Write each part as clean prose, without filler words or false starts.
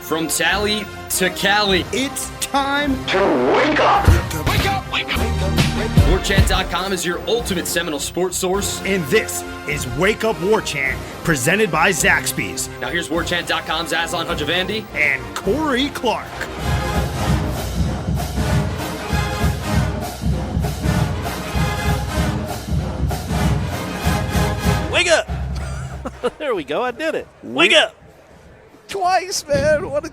From Tally to Cali, It's time to wake up. Wake up! Wake up! WarChant.com is your ultimate Seminole sports source. And this is Wake Up War Chant, presented by Zaxby's Now here's WarChant.com's Aslan Hajavandi and Corey Clark. Wake up! There we go. I did it. Wake up! Twice, man. What a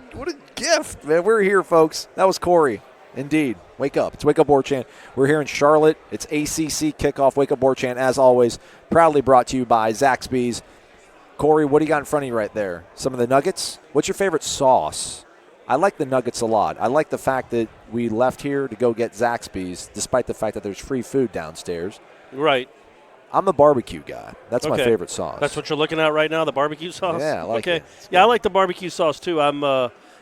gift, man. We're here, folks. That was Corey. Indeed. Wake up. It's Wake Up War Chant. We're here in Charlotte. It's ACC Kickoff. Wake Up War Chant, as always, proudly brought to you by Zaxby's. Corey, what do you got in front of you right there? Some of the nuggets? What's your favorite sauce? I like the nuggets a lot. I like the fact that we left here to go get Zaxby's, despite the fact that there's free food downstairs. Right. I'm a barbecue guy. That's my Okay. favorite sauce. That's what you're looking at right now, the barbecue sauce? Yeah, I like okay. it. It's Yeah, I like the barbecue sauce, too.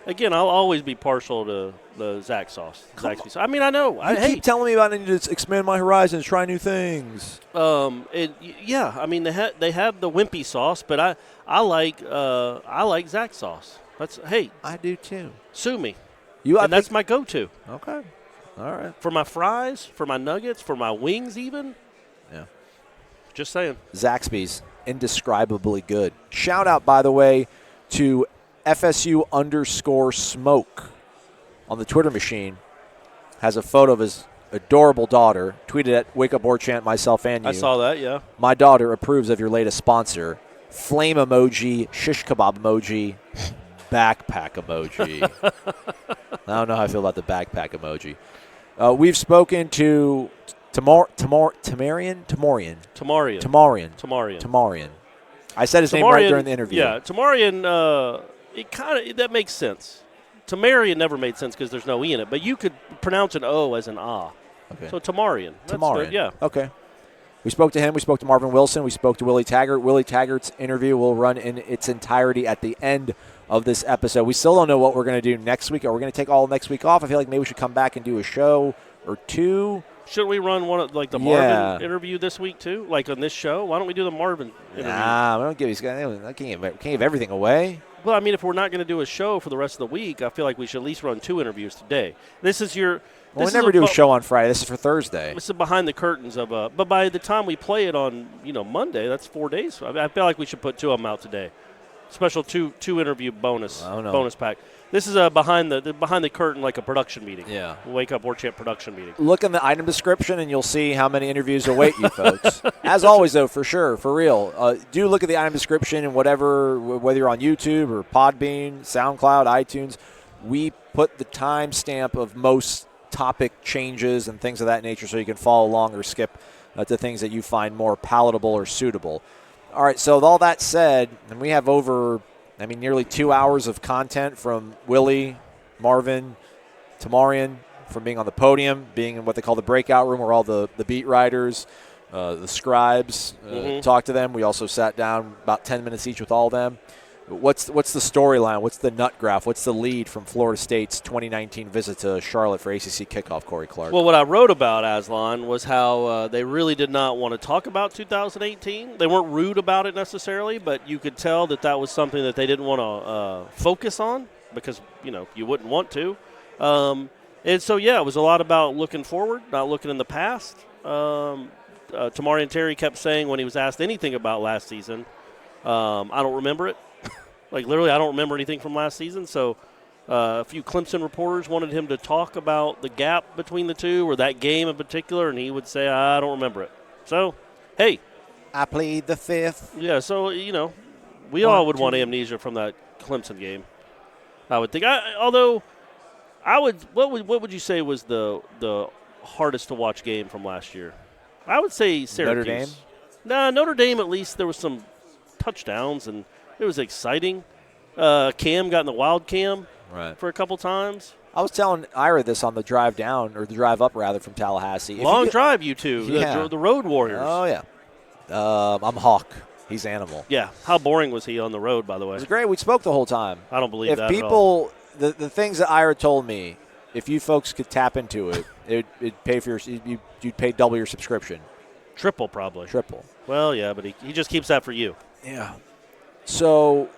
Again, I'll always be partial to the Zax sauce. Zaxby's. I mean, I know. You keep telling me about needing to expand my horizons, try new things. Yeah, I mean, they have the wimpy sauce, but I like Zax sauce. I do too. Sue me. That's my go-to. Okay. All right. For my fries, for my nuggets, for my wings even. Yeah. Just saying. Zaxby's, indescribably good. Shout out, by the way, to FSU_smoke on the Twitter machine. Has a photo of his adorable daughter. Tweeted at Wake Up War Chant, myself and you. I saw that, yeah. My daughter approves of your latest sponsor. Flame emoji, shish kebab emoji, backpack emoji. I don't know how I feel about the backpack emoji. We've spoken to Tamarian. I said his name right during the interview. Yeah, Tamarian, that makes sense. Tamarian never made sense because there's no E in it, but you could pronounce an O as an Ah. Okay. So Tamarian. Yeah. Okay. We spoke to him. We spoke to Marvin Wilson. We spoke to Willie Taggart. Willie Taggart's interview will run in its entirety at the end of this episode. We still don't know what we're going to do next week. Are we going to take all next week off? I feel like maybe we should come back and do a show or two. Shouldn't we run one of the Marvin interview this week too? Like on this show? Why don't we do the Marvin interview? Nah, we don't give these guys. I can't give everything away. Well, I mean, if we're not going to do a show for the rest of the week, I feel like we should at least run 2 interviews today. This is your. Well, we never do a show on Friday. This is for Thursday. This is behind the curtains of a. But by the time we play it on Monday, that's 4 days. I feel like we should put 2 of them out today. Special two interview bonus pack. This is a behind the curtain, like a production meeting. Yeah. Wake Up War Chant production meeting. Look in the item description and you'll see how many interviews await you, folks. As always, though, for sure, for real, do look at the item description and whether you're on YouTube or Podbean, SoundCloud, iTunes, we put the timestamp of most topic changes and things of that nature so you can follow along or skip to things that you find more palatable or suitable. All right, so with all that said, and we have nearly 2 hours of content from Willie, Marvin, Tamarian, from being on the podium, being in what they call the breakout room where all the beat writers, the scribes, talk to them. We also sat down about 10 minutes each with all of them. What's the storyline? What's the nut graph? What's the lead from Florida State's 2019 visit to Charlotte for ACC Kickoff, Corey Clark? Well, what I wrote about, Aslan, was how they really did not want to talk about 2018. They weren't rude about it necessarily, but you could tell that was something that they didn't want to focus on because, you wouldn't want to. And so, it was a lot about looking forward, not looking in the past. Tamarian Terry kept saying when he was asked anything about last season, I don't remember it. Like, literally, I don't remember anything from last season. So a few Clemson reporters wanted him to talk about the gap between the two or that game in particular, and he would say, I don't remember it. So, hey. I played the fifth. Yeah, so, we all would want amnesia from that Clemson game, I would think. What would you say was the hardest to watch game from last year? I would say Syracuse. Notre Dame? Nah, Notre Dame, at least there was some touchdowns, and it was exciting. Cam got in the wild cam for a couple times. I was telling Ira this on the drive down, or the drive up, rather, from Tallahassee. Long drive, you two, yeah. the Road Warriors. Oh, yeah. I'm Hawk. He's Animal. Yeah. How boring was he on the road, by the way? It was great. We spoke the whole time. I don't believe that at all. The things that Ira told me, if you folks could tap into it, it'd pay for you'd pay double your subscription. Triple, probably. Triple. Well, yeah, but he just keeps that for you. Yeah. So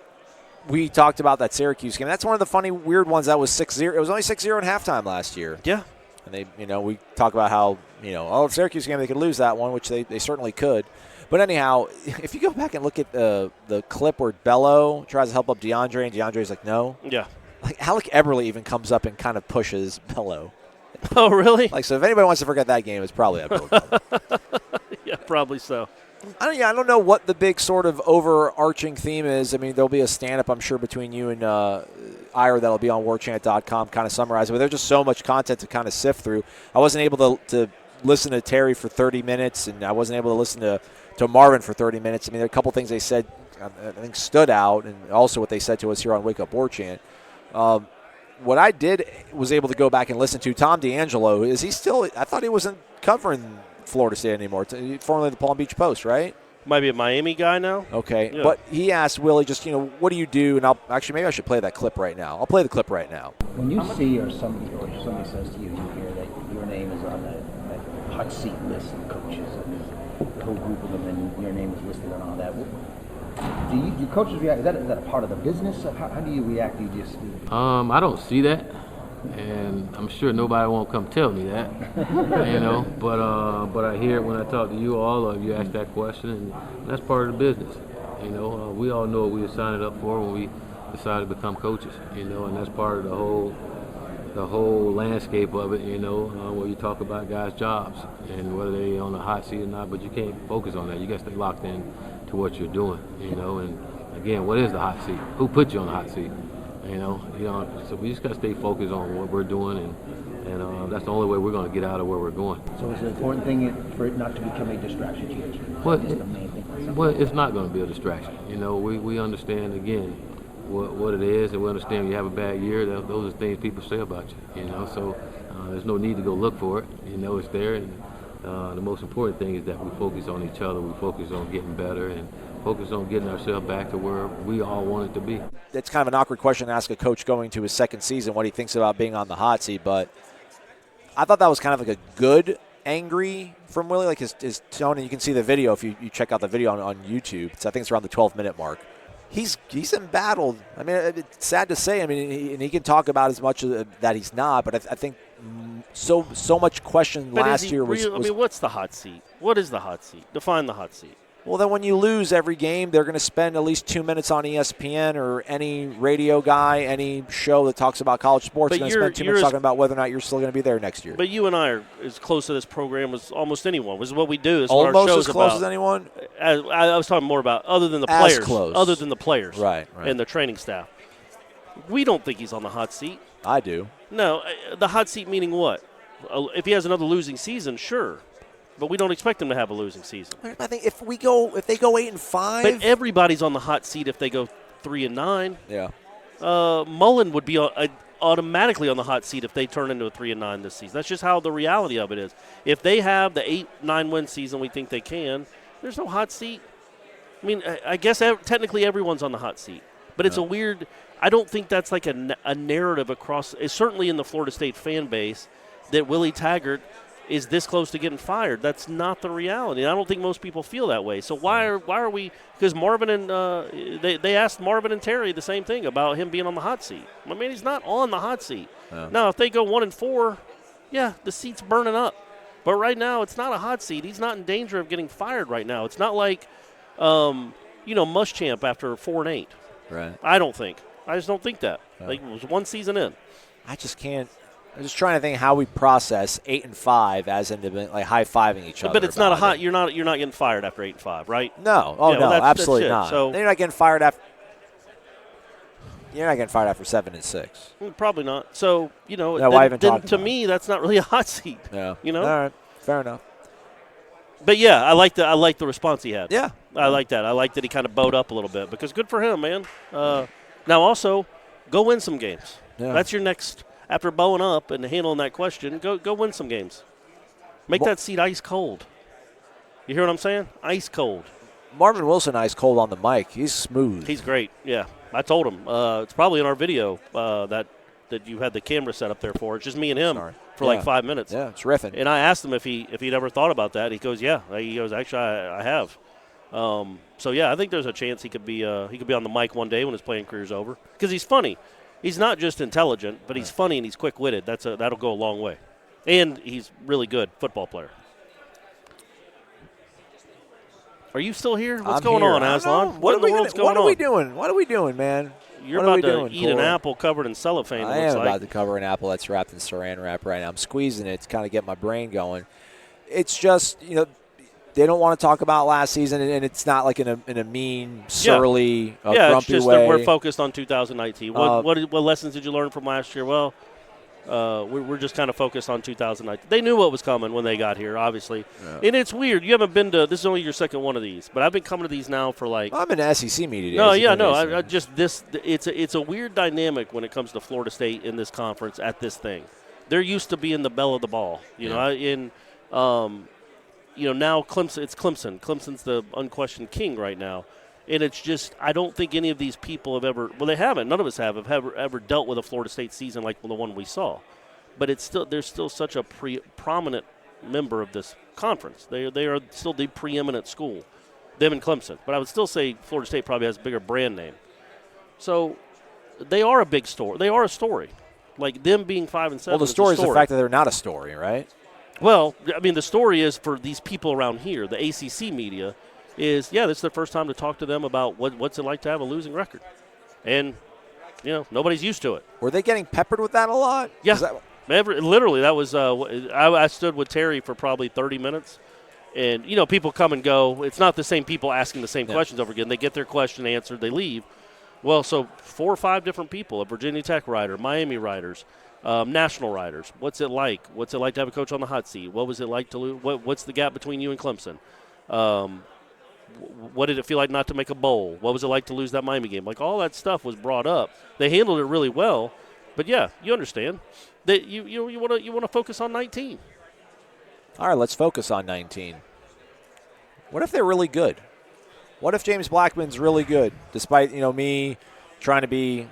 we talked about that Syracuse game. That's one of the funny, weird ones that was 6-0. It was only 6-0 at halftime last year. Yeah. And they, we talk about how, Syracuse game, they could lose that one, which they certainly could. But anyhow, if you go back and look at the clip where Bello tries to help up DeAndre, and DeAndre's like, no. Yeah. Like, Alec Eberle even comes up and kind of pushes Bello. Oh, really? Like, so if anybody wants to forget that game, it's probably Eberle. Yeah, probably so. I don't know what the big sort of overarching theme is. I mean, there'll be a stand-up, I'm sure, between you and Ira that'll be on warchant.com kind of summarizing. But there's just so much content to kind of sift through. I wasn't able to listen to Terry for 30 minutes, and I wasn't able to listen to Marvin for 30 minutes. I mean, there are a couple things they said I think stood out, and also what they said to us here on Wake Up Warchant. What I was able to go back and listen to, Tom D'Angelo, is he still – I thought he wasn't covering Florida State anymore, formerly the Palm Beach Post, right? Might be a Miami guy now. Okay, yeah. But he asked Willie just, what do you do? And maybe I should play that clip right now. I'll play the clip right now. When you see or somebody says to you, you hear that your name is on that hot seat list of coaches, and the whole group of them, and your name is listed and all that. Do coaches react? Is that a part of the business? How do you react? Do you just I don't see that, and I'm sure nobody won't come tell me that, But I hear it when I talk to you all, or you ask that question, and that's part of the business. We all know what we signed up for when we decided to become coaches. And that's part of the whole landscape of it. Where you talk about guys' jobs and whether they on the hot seat or not. But you can't focus on that. You got to stay locked in to what you're doing. And again, what is the hot seat? Who put you on the hot seat? So we just got to stay focused on what we're doing, and that's the only way we're going to get out of where we're going. So it's an important thing for it not to become a distraction to you. Well, the main thing. Well, it's not going to be a distraction. We understand, again, what it is, and we understand when you have a bad year, those are things people say about you, So there's no need to go look for it. It's there, and the most important thing is that we focus on each other, we focus on getting better, and focus on getting ourselves back to where we all want it to be. It's kind of an awkward question to ask a coach going to his second season what he thinks about being on the hot seat, but I thought that was kind of like a good angry from Willie, like his tone, and you can see the video if you check out the video on YouTube. I think it's around the 12-minute mark. He's embattled. I mean, it's sad to say. I mean, he can talk about as much that he's not, but I think so much question last year was. I mean, what's the hot seat? What is the hot seat? Define the hot seat. Well, then when you lose every game, they're going to spend at least 2 minutes on ESPN or any radio guy, any show that talks about college sports, and then spend 2 minutes talking about whether or not you're still going to be there next year. But you and I are as close to this program as almost anyone. This is what we do. It's almost what our show's as close about. as anyone? I was talking more about other than the as players. Close. Other than the players. Right. And the training staff. We don't think he's on the hot seat. I do. No, the hot seat meaning what? If he has another losing season, sure. But we don't expect them to have a losing season. I think if they go 8-5, but everybody's on the hot seat if they go 3-9. Yeah. Mullen would be automatically on the hot seat if they turn into a 3-9 this season. That's just how the reality of it is. If they have the 8-9 win season we think they can, there's no hot seat. I mean, I guess technically everyone's on the hot seat, but it's a weird. I don't think that's like a narrative across. Certainly in the Florida State fan base that Willie Taggart is this close to getting fired. That's not the reality. I don't think most people feel that way. So why are we? Because Marvin and they asked Marvin and Terry the same thing about him being on the hot seat. I mean, he's not on the hot seat. Now, if they go 1-4, yeah, the seat's burning up. But right now, it's not a hot seat. He's not in danger of getting fired right now. It's not like, Muschamp after 4-8. Right. I don't think. I just don't think that. Like, it was one season in. I just can't. I'm just trying to think how we process 8-5 as in like high-fiving each other. But it's not a hot. You're not getting fired after 8-5, right? No. Oh, yeah, no, well, absolutely that's not. So you're not getting fired after. You're not getting fired after 7-6. Probably not. So then to me, that's not really a hot seat. Yeah. All right. Fair enough. But yeah, I like the response he had. Yeah. I like that. I like that he kind of bowed up a little bit because good for him, man. Now also, go win some games. Yeah. That's your next. After bowing up and handling that question, go win some games. Make that seat ice cold. You hear what I'm saying? Ice cold. Marvin Wilson, ice cold on the mic. He's smooth. He's great. Yeah, I told him. It's probably in our video that you had the camera set up there for. It's just me and him for like 5 minutes. Yeah, it's riffing. And I asked him if he'd ever thought about that. He goes, yeah. He goes, actually, I have. So yeah, I think there's a chance he could be on the mic one day when his playing career's over, because he's funny. He's not just intelligent, but he's funny and he's quick-witted. That'll go a long way, and he's really good football player. Are you still here? What's going on, Aslan? What in the world's going on? What are we doing? What are we doing, man? You're about to eat an apple covered in cellophane. I am about to cover an apple that's wrapped in saran wrap right now. I'm squeezing it to kind of get my brain going. It's just, they don't want to talk about last season, and it's not like in a mean, surly, grumpy it's just way. That we're focused on 2019. What lessons did you learn from last year? Well, we're just kind of focused on 2019. They knew what was coming when they got here, obviously. Yeah. And it's weird. You haven't been to – this is only your second one of these, but I've been coming to these now for like – I'm in SEC media. It's a weird dynamic when it comes to Florida State in this conference at this thing. They're used to being the belle of the ball, now Clemson. It's Clemson. Clemson's the unquestioned king right now, and it's just I don't think any of these people have ever. Well, they haven't. None of us have ever dealt with a Florida State season like the one we saw. But they're still such a prominent member of this conference. They are still the preeminent school, them and Clemson. But I would still say Florida State probably has a bigger brand name. So they are a big story. They are a story. Like them being 5-7. Well, the story is the fact that they're not a story, right? Well, I mean, the story is for these people around here, the ACC media, is, this is the first time to talk to them about what's it like to have a losing record. And, nobody's used to it. Were they getting peppered with that a lot? Yeah. Literally, that was I stood with Terry for probably 30 minutes. And, people come and go. It's not the same people asking the same questions over again. They get their question answered. They leave. Well, so 4 or 5 different people, a Virginia Tech writer, Miami writers, national writers. What's it like? What's it like to have a coach on the hot seat? What was it like to lose? What's the gap between you and Clemson? What did it feel like not to make a bowl? What was it like to lose that Miami game? Like all that stuff was brought up. They handled it really well, but you understand that you want to focus on 19. All right, let's focus on 19. What if they're really good? What if James Blackman's really good, despite me trying to be,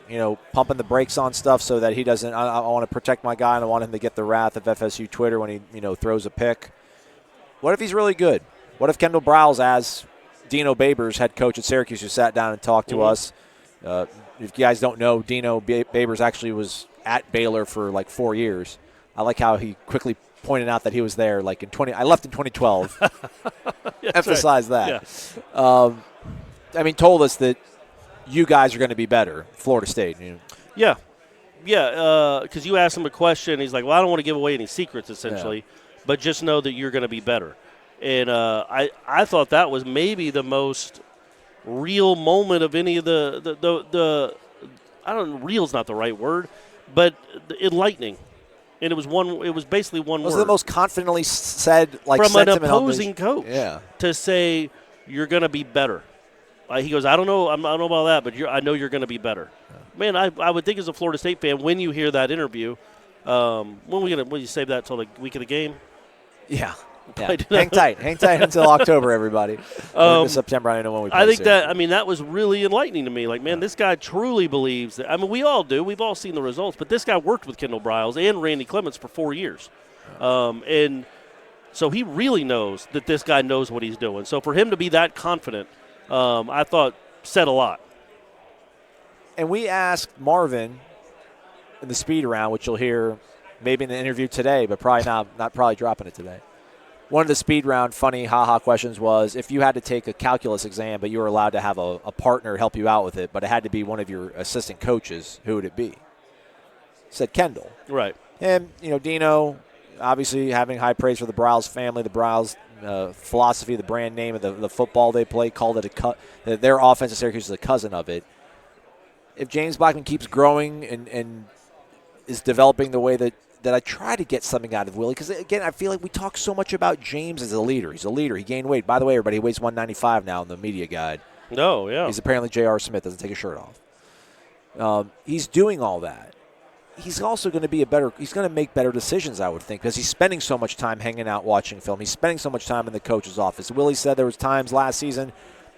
pumping the brakes on stuff so that he doesn't. I want to protect my guy, and I want him to get the wrath of FSU Twitter when he, throws a pick. What if he's really good? What if Kendall Briles, as Dino Babers, head coach at Syracuse, who sat down and talked to us? If you guys don't know, Dino Babers actually was at Baylor for like 4 years. I like how he quickly pointed out that he was there like in 20. I left in 2012. Emphasize that. Yeah. Told us that you guys are going to be better, Florida State. Yeah, because you asked him a question. He's like, well, I don't want to give away any secrets, essentially, but just know that you're going to be better. And I thought that was maybe the most real moment of any of the I don't know, real's not the right word, but enlightening. And it was basically one word. Was it the most confidently said from an opposing coach to say you're going to be better? He goes, I don't know about that, but I know you're going to be better. Yeah. Man, I would think as a Florida State fan, when you hear that interview, will you save that till the week of the game? Yeah. Hang tight until October, everybody. September, I don't know when we play. I think that was really enlightening to me. Like, man, this guy truly believes that. I mean, we all do. We've all seen the results, but this guy worked with Kendall Briles and Randy Clements for 4 years, and so he really knows that this guy knows what he's doing. So for him to be that confident, I thought said a lot. And we asked Marvin in the speed round, which you'll hear maybe in the interview today, but probably not probably dropping it today. One of the speed round funny ha-ha questions was, if you had to take a calculus exam but you were allowed to have a partner help you out with it, but it had to be one of your assistant coaches, who would it be? Said Kendall. Right. And, Dino, obviously having high praise for the Briles family, the Briles philosophy, the brand name of the football they play, called it their offense at Syracuse is a cousin of it. If James Blackman keeps growing and is developing the way that I try to get something out of Willie, because, again, I feel like we talk so much about James as a leader. He's a leader. He gained weight. By the way, everybody, he weighs 195 now in the media guide. No, yeah. He's apparently J.R. Smith, doesn't take his shirt off. He's doing all that. He's also going to he's going to make better decisions, I would think, because he's spending so much time hanging out watching film. He's spending so much time in the coach's office. Willie said there was times last season,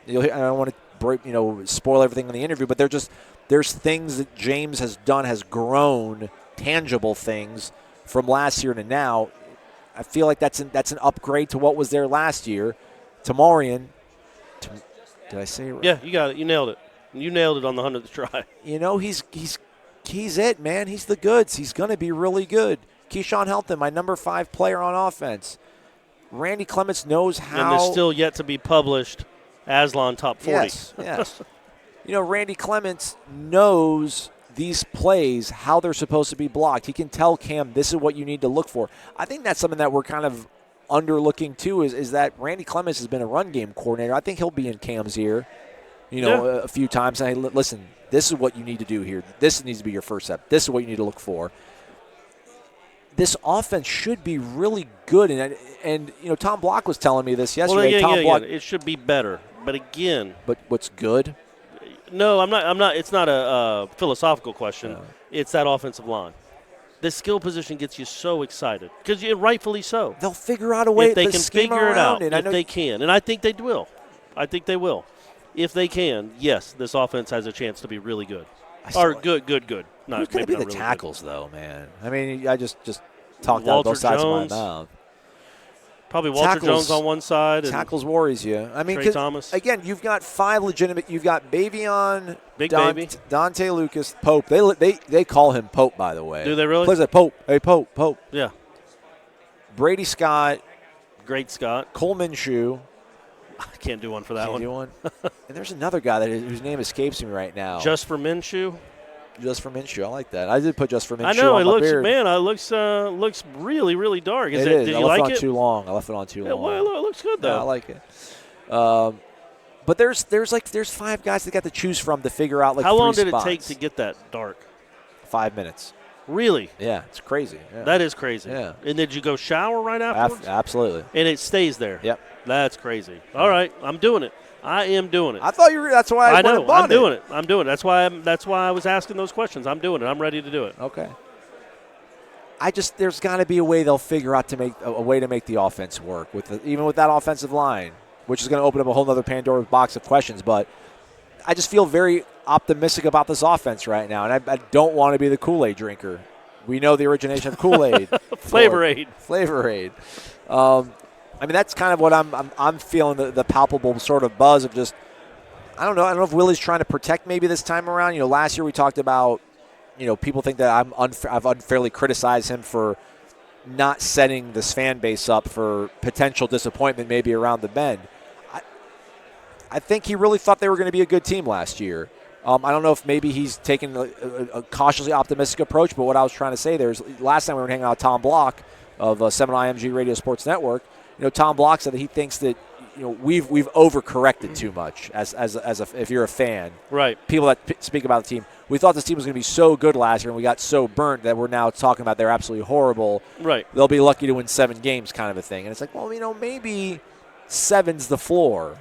I don't want to spoil everything in the interview, but there's things that James has done, has grown, tangible things from last year to now. I feel like that's an upgrade to what was there last year. Tamarian, Did I say it right? Yeah, you got it. You nailed it. You nailed it on the 100th try. You know, he's it, man. He's the goods. He's going to be really good. Keyshawn Helton, my number 5 player on offense. Randy Clements knows how. And there's still yet to be published Aslan top 40. Yes. You know, Randy Clements knows these plays, how they're supposed to be blocked. He can tell Cam, this is what you need to look for. I think that's something that we're kind of underlooking, too, is that Randy Clements has been a run game coordinator. I think he'll be in Cam's ear, a few times. And hey, listen, this is what you need to do here. This needs to be your first step. This is what you need to look for. This offense should be really good. And Tom Block was telling me this yesterday. Well, it should be better. But again. But what's good? No, I'm not. It's not a philosophical question. No. It's that offensive line. The skill position gets you so excited because rightfully so. They'll figure out a way. If they can figure it out, if they can, and I think they will. If they can, yes, this offense has a chance to be really good. Good. Not who's going to be the really tackles, good. though, man? I mean, I just talked out both sides of my mouth. Probably Walter Jones on one side. And tackles worries you. I mean, Trey Thomas. Again, you've got 5 legitimate. You've got Baby, Baby. Dante Lucas, Pope. They call him Pope, by the way. Do they really? Plays like Pope. Hey, Pope. Yeah. Brady Scott. Great Scott. Cole Minshew. I can't do one for that one. Do one. And there's another guy whose name escapes me right now. Just for Minshew. Just for Minshew. I like that. I did put just for Minshew. I know on it my looks. beard. Man, it looks really, really dark. Did you like it? I left it on too long. I left it on too long. Well, it looks good though. Yeah, I like it. But there's 5 guys that got to choose from to figure out How long did spots. it take to get that dark? 5 minutes. Really? Yeah, it's crazy. Yeah. That is crazy. Yeah. And did you go shower right afterwards? Absolutely. And it stays there. Yep. That's crazy. All right, I'm doing it. I am doing it. I thought you were. That's why I know. I'm doing it. I'm doing it. That's why I was asking those questions. I'm doing it. I'm ready to do it. Okay. There's got to be a way they'll figure out to make a way to make the offense work even with that offensive line, which is going to open up a whole other Pandora's box of questions. But I just feel very optimistic about this offense right now, and I don't want to be the Kool-Aid drinker. We know the origination of Kool-Aid. Flavor Aid. I mean, that's kind of what I'm feeling, the palpable sort of buzz of just, I don't know if Willie's trying to protect maybe this time around. Last year we talked about, people think that I've unfairly criticized him for not setting this fan base up for potential disappointment maybe around the bend. I think he really thought they were going to be a good team last year. I don't know if maybe he's taken a cautiously optimistic approach, but what I was trying to say there is last time we were hanging out with Tom Block of Seminole IMG Radio Sports Network, Tom Block said that he thinks that we've overcorrected too much if you're a fan. Right. People that speak about the team. We thought this team was going to be so good last year, and we got so burnt that we're now talking about they're absolutely horrible. Right. They'll be lucky to win 7 games kind of a thing. And it's like, well, maybe 7's the floor.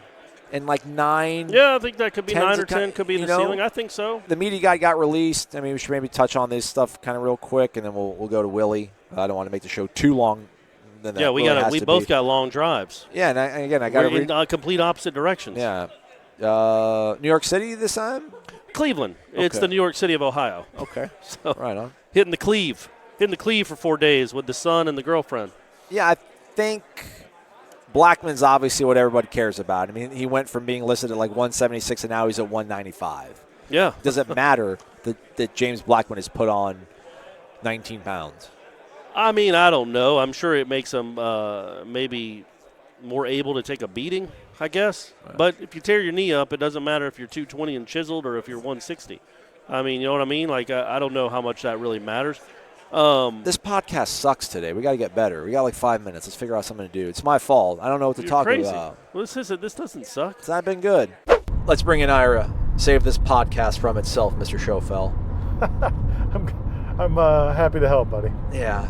And 9. Yeah, I think that could be 9 or 10 could be the ceiling. I think so. The media guy got released. I mean, we should maybe touch on this stuff kind of real quick, and then we'll go to Willie. I don't want to make the show too long. Yeah, we both got long drives. Yeah, and I got to read in complete opposite directions. Yeah. New York City this time? Cleveland. Okay. It's the New York City of Ohio. Okay. So right on. Hitting the cleave for 4 days with the son and the girlfriend. Yeah, I think Blackman's obviously what everybody cares about. I mean, he went from being listed at 176 and now he's at 195. Yeah. Does it matter that James Blackman has put on 19 pounds? I mean, I don't know. I'm sure it makes him maybe more able to take a beating, I guess. Right. But if you tear your knee up, it doesn't matter if you're 220 and chiseled or if you're 160. I mean, you know what I mean? I don't know how much that really matters. This podcast sucks today. We got to get better. We got 5 minutes. Let's figure out something to do. It's my fault. I don't know what to talk about. Well, this doesn't suck. It's not been good. Let's bring in Ira. Save this podcast from itself, Mr. Schofel. I'm happy to help, buddy. Yeah.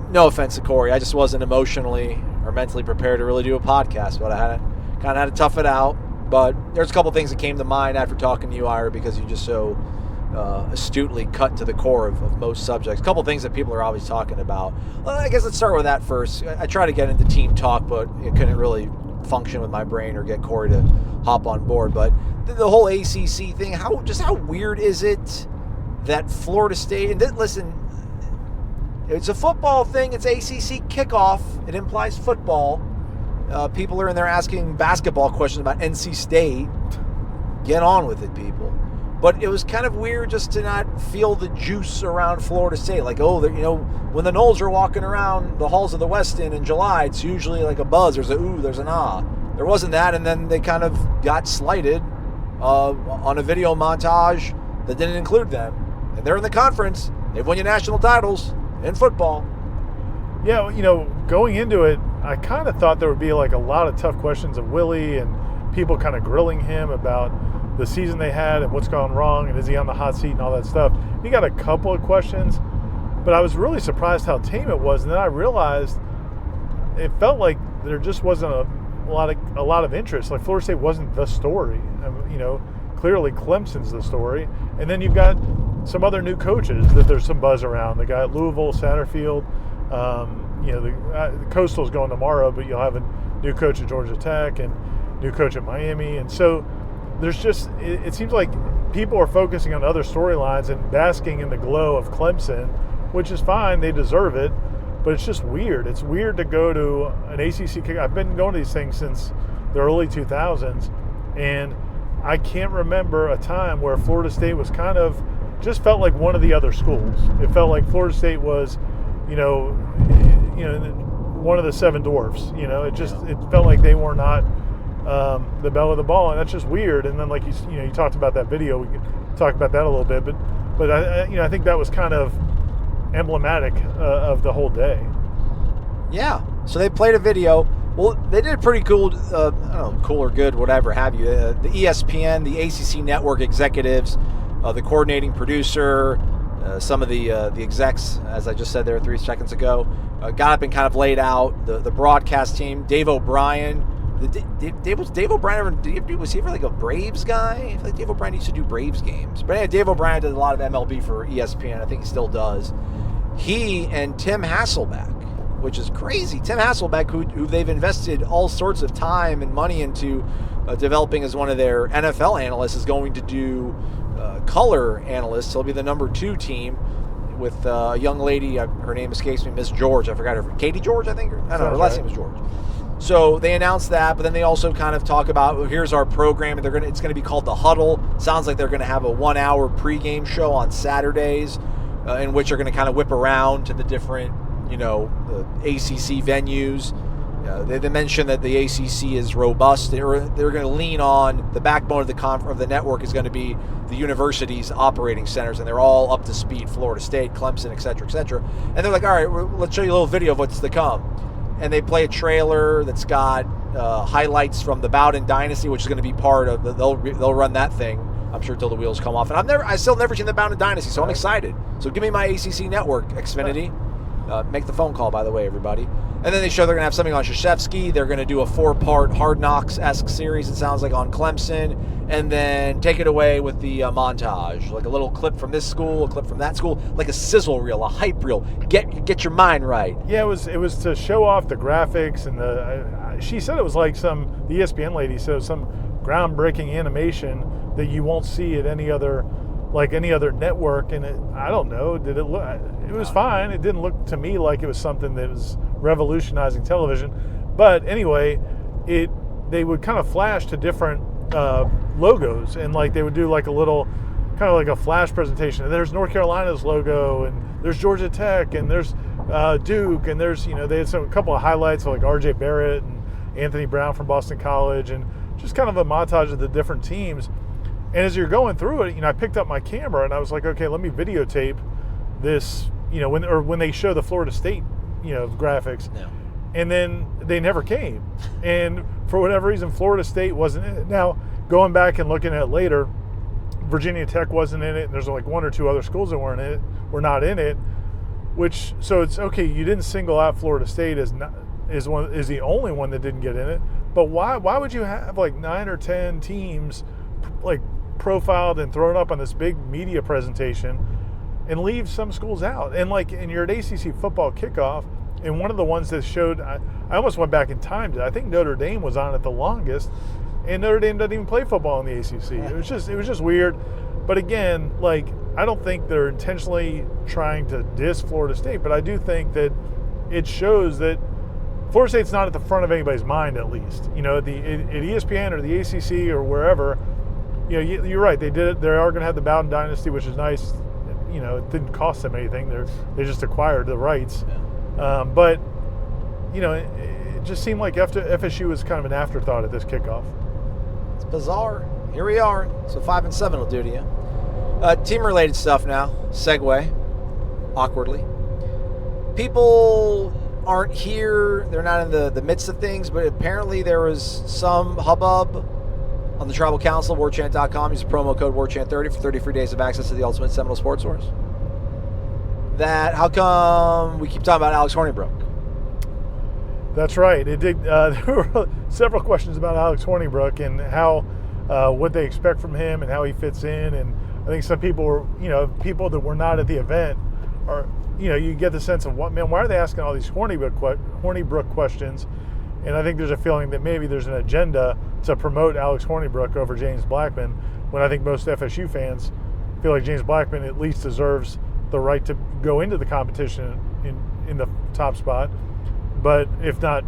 No offense to Corey. I just wasn't emotionally or mentally prepared to really do a podcast, but I kind of had to tough it out. But there's a couple things that came to mind after talking to you, Ira, because you just so astutely cut to the core of most subjects. A couple things that people are always talking about. Well, I guess let's start with that first. I tried to get into team talk, but it couldn't really function with my brain or get Corey to hop on board. But the whole ACC thing, how weird is it that Florida State, and listen, it's a football thing, it's ACC Kickoff, it implies football, People are in there asking basketball questions about NC State. Get on with it, people. But it was kind of weird just to not feel the juice around Florida State. Like, when the Noles are walking around the halls of the West End in July, it's usually like a buzz. There's a ooh, there's an ah. There wasn't that, and then they kind of got slighted on a video montage that didn't include them. And they're in the conference. They've won your national titles in football. Yeah, going into it, I kind of thought there would be like a lot of tough questions of Willie and people kind of grilling him about the season they had and what's gone wrong and is he on the hot seat and all that stuff. He got a couple of questions, but I was really surprised how tame it was. And then I realized it felt like there just wasn't a lot of interest. Like Florida State wasn't the story. Clearly Clemson's the story. And then you've got some other new coaches that there's some buzz around. The guy at Louisville, Satterfield. The Coastal's going tomorrow, but you'll have a new coach at Georgia Tech and new coach at Miami. And so there's just, it seems like people are focusing on other storylines and basking in the glow of Clemson, which is fine. They deserve it. But it's just weird. It's weird to go to an ACC Kickoff. I've been going to these things since the early 2000s, and I can't remember a time where Florida State was just felt like one of the other schools. It felt like Florida State was, one of the seven dwarfs. It felt like they were not the belle of the ball, and that's just weird. And then, like you talked about that video. We could talk about that a little bit, but I think that was kind of emblematic of the whole day. Yeah. So they played a video. Well, they did pretty cool. I don't know, cool or good, whatever have you. The ESPN, the ACC network executives, the coordinating producer, some of the execs, as I just said there 3 seconds ago, got up and kind of laid out the broadcast team. Dave O'Brien. Was Dave O'Brien was he ever like a Braves guy? I feel like Dave O'Brien used to do Braves games. But anyway, Dave O'Brien did a lot of MLB for ESPN. I think he still does. He and Tim Hasselbeck, which is crazy. Tim Hasselbeck, who they've invested all sorts of time and money into developing as one of their NFL analysts, is going to do color analysts. He'll be the number 2 team with a young lady. Her name escapes me, Miss George. I forgot her. Katie George, I think. I don't know. Her last name is George. So they announced that, but then they also kind of talk about, well, here's our program, and it's going to be called The Huddle. Sounds like they're going to have a 1-hour pregame show on Saturdays, in which they're going to kind of whip around to the different, ACC venues. They mentioned that the ACC is robust. They're going to lean on the backbone of the network is going to be the university's operating centers, and they're all up to speed. Florida State, Clemson, et cetera, et cetera. And they're like, all right, let's show you a little video of what's to come. And they play a trailer that's got highlights from the Bowden Dynasty, which is going to be part of they'll run that thing, I'm sure, till the wheels come off. And I still never seen the Bowden Dynasty, so I'm excited. So give me my ACC network, Xfinity. Make the phone call, by the way, everybody. And then they show they're going to have something on Krzyzewski. They're going to do a 4-part Hard Knocks-esque series, it sounds like, on Clemson. And then take it away with the montage, like a little clip from this school, a clip from that school, like a sizzle reel, a hype reel. Get your mind right. Yeah, it was to show off the graphics, and she said it was like the ESPN lady said it was some groundbreaking animation that you won't see at any other network. And I don't know, did it look? It was fine. It didn't look to me like it was something that was revolutionizing television. But anyway, they would kind of flash to different logos, and like they would do like a little kind of like a flash presentation, and there's North Carolina's logo, and there's Georgia Tech, and there's Duke, and there's they had a couple of highlights of like RJ Barrett and Anthony Brown from Boston College, and just kind of a montage of the different teams. And as you're going through it, I picked up my camera and I was like, okay, let me videotape this, when they show the Florida State graphics. Yeah. And then they never came. And for whatever reason, Florida State wasn't in it. Now, going back and looking at it later, Virginia Tech wasn't in it. And there's like 1 or 2 other schools that were not in it. So it's okay. You didn't single out Florida State as the only one that didn't get in it. But why would you have like 9 or 10 teams like profiled and thrown up on this big media presentation and leave some schools out? And you're at ACC football kickoff. And one of the ones that showed, I almost went back in time. I think Notre Dame was on it the longest, and Notre Dame doesn't even play football in the ACC. It was just weird. But again, I don't think they're intentionally trying to diss Florida State, but I do think that it shows that Florida State's not at the front of anybody's mind, at least. You know, at ESPN or the ACC or wherever, you know, you're right. They did it. They are going to have the Bowden dynasty, which is nice. You know, it didn't cost them anything. They just acquired the rights. But, you know, it just seemed like FSU was kind of an afterthought at this kickoff. It's bizarre. Here we are. So 5-7 will do to you. Team-related stuff now. Segue. Awkwardly. People aren't here. They're not in the midst of things, but apparently there was some hubbub on the Tribal Council, warchant.com. Use the promo code WARCHANT30 for 30 free days of access to the Ultimate Seminole Sports Source. How come we keep talking about Alex Hornibrook? That's right. It did. There were several questions about Alex Hornibrook and how what they expect from him and how he fits in. And I think some people were, you know, people that were not at the event are, you know, you get the sense of why are they asking all these Hornibrook questions? And I think there's a feeling that maybe there's an agenda to promote Alex Hornibrook over James Blackman, when I think most FSU fans feel like James Blackman at least deserves the right to go into the competition in the top spot, but if not,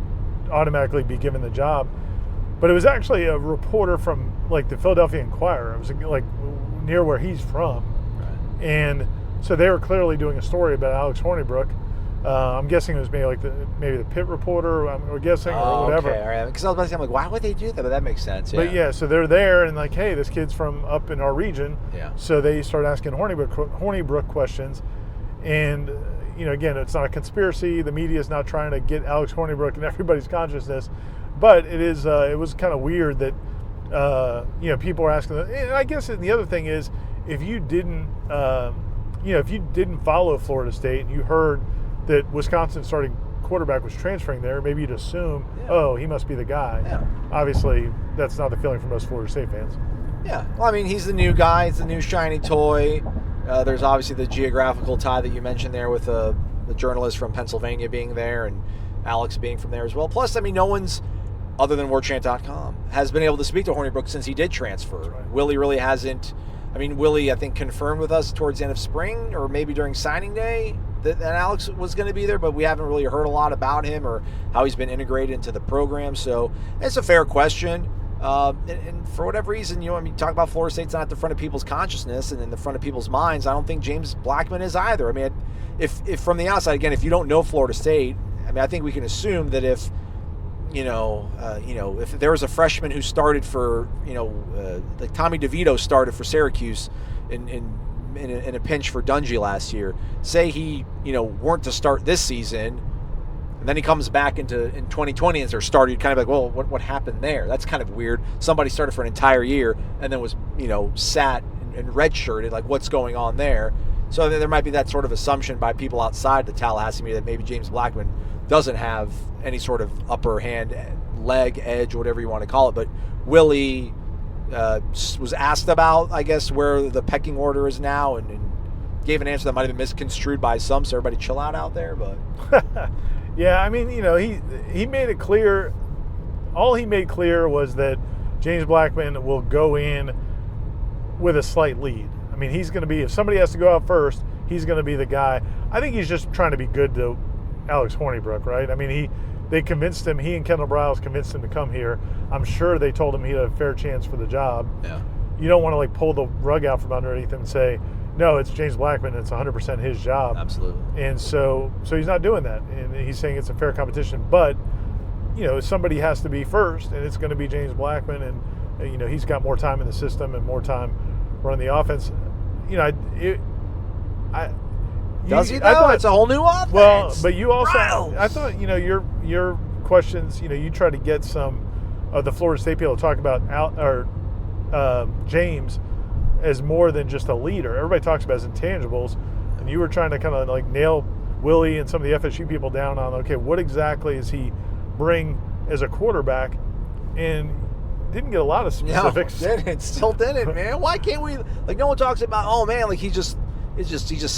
automatically be given the job. But it was actually a reporter from like the Philadelphia Inquirer. It was like near where he's from, right. And so they were clearly doing a story about Alex Hornibrook. I'm guessing it was maybe the Pitt reporter. I'm guessing or whatever. Okay, all right. Because I was about to say, I'm like, why would they do that? But that makes sense. Yeah. But yeah, so they're there and like, hey, this kid's from up in our region. Yeah. So they start asking Hornibrook questions, and you know, again, it's not a conspiracy. The media is not trying to get Alex Hornibrook in everybody's consciousness, but it is. It was kind of weird that you know, people are asking. And I guess the other thing is, if you didn't, you know, if you didn't follow Florida State and you heard that Wisconsin's starting quarterback was transferring there, maybe you'd assume, oh, he must be the guy. Yeah. Obviously, that's not the feeling for most Florida State fans. Yeah. Well, I mean, he's the new guy. He's the new shiny toy. There's obviously the geographical tie that you mentioned there with the journalist from Pennsylvania being there and Alex being from there as well. Plus, I mean, no one's, other than warchant.com, has been able to speak to Hornibrook since he did transfer. Right. Willie really hasn't. I mean, Willie, I think, confirmed with us towards the end of spring or maybe during signing day that Alex was going to be there, but we haven't really heard a lot about him or how he's been integrated into the program. So it's a fair question. And for whatever reason, you know, I mean, talk about Florida State's not at the front of people's consciousness and in the front of people's minds. I don't think James Blackman is either. I mean, if from the outside, again, if you don't know Florida State, I mean, I think we can assume that if if there was a freshman who started for, like Tommy DeVito started for Syracuse in a pinch for Dungy last year, say he, weren't to start this season, and then he comes back in 2020 as their starter, you'd kind of be like, well, what happened there? That's kind of weird. Somebody started for an entire year and then was, sat and redshirted. Like, what's going on there? So there might be that sort of assumption by people outside the Tallahassee media that maybe James Blackman doesn't have any sort of upper hand, leg, edge, whatever you want to call it. But Willie was asked about, I guess, where the pecking order is now, and gave an answer that might have been misconstrued by some. So everybody chill out there. But yeah, I mean, he made it clear. All he made clear was that James Blackman will go in with a slight lead. I mean, he's going to be, if somebody has to go out first, he's going to be the guy. I think he's just trying to be good to Alex Hornibrook, right? I mean, they convinced him, he and Kendall Briles convinced him to come here. I'm sure they told him he had a fair chance for the job. Yeah. You don't want to pull the rug out from underneath him and say, no, it's James Blackman, it's 100% his job. Absolutely. And so he's not doing that. And he's saying it's a fair competition. But, somebody has to be first, and it's going to be James Blackman. And, he's got more time in the system and more time running the offense. Does he though? It's a whole new offense. Well, but you also, Briles. I thought, your questions, you try to get some of the Florida State people to talk about James as more than just a leader. Everybody talks about his intangibles, and you were trying to kind of nail Willie and some of the FSU people down on, okay, what exactly does he bring as a quarterback? And didn't get a lot of specifics. No, didn't. Still didn't, man. Why can't we? No one talks about, oh man, he's just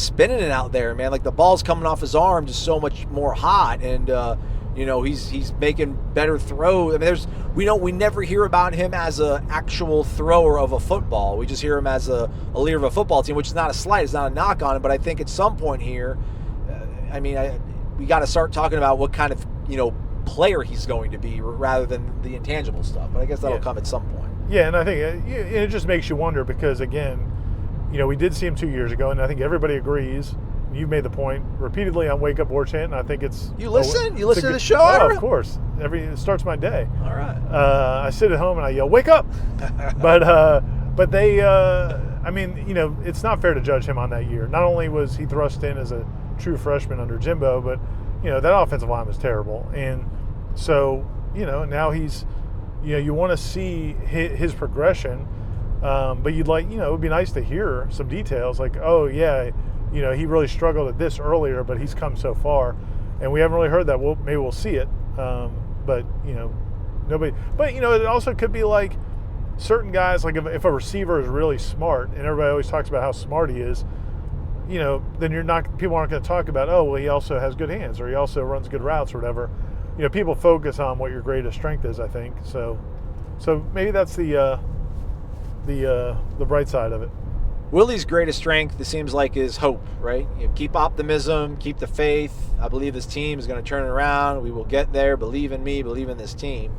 spinning it out there, man. The ball's coming off his arm just so much more hot, and he's making better throws. I mean, we never hear about him as a actual thrower of a football. We just hear him as a leader of a football team, which is not a slight, it's not a knock on him. But I think at some point here, we got to start talking about what kind of player he's going to be rather than the intangible stuff. But I guess that'll come at some point. Yeah, and I think it just makes you wonder because, again, we did see him 2 years ago, and I think everybody agrees. You've made the point repeatedly on Wake Up War Chant, and I think it's... You listen? You listen to the show? Oh, of course. It starts my day. All right. I sit at home and I yell, "Wake up!" But they, it's not fair to judge him on that year. Not only was he thrust in as a true freshman under Jimbo, but, that offensive line was terrible. And so, now he's, you want to see his progression, but you'd like, it would be nice to hear some details like, oh, yeah, he really struggled at this earlier, but he's come so far. And we haven't really heard that. Well, maybe we'll see it. But, nobody. But, it also could be like certain guys, like if a receiver is really smart, and everybody always talks about how smart he is, then people aren't going to talk about, oh, well, he also has good hands or he also runs good routes or whatever. People focus on what your greatest strength is, I think. So maybe that's the bright side of it. Willie's greatest strength, it seems like, is hope, right? Keep optimism, keep the faith. I believe this team is going to turn it around. We will get there. Believe in me, believe in this team.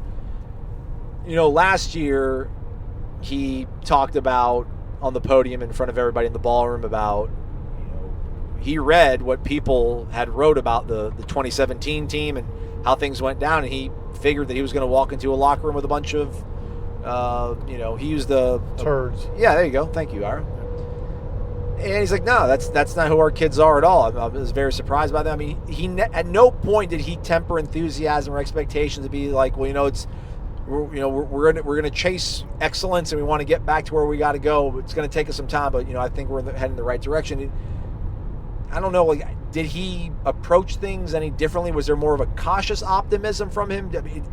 Last year he talked about on the podium in front of everybody in the ballroom about, he read what people had wrote about the 2017 team and how things went down, and he figured that he was going to walk into a locker room with a bunch of, he used the turds. Yeah, there you go. Thank you, Ira. And he's like, no, that's not who our kids are at all. I was very surprised by that. I mean, at no point did he temper enthusiasm or expectations to be like, well, we're going to chase excellence and we want to get back to where we got to go. It's going to take us some time, but I think we're heading in the right direction. I don't know, did he approach things any differently? Was there more of a cautious optimism from him? I mean,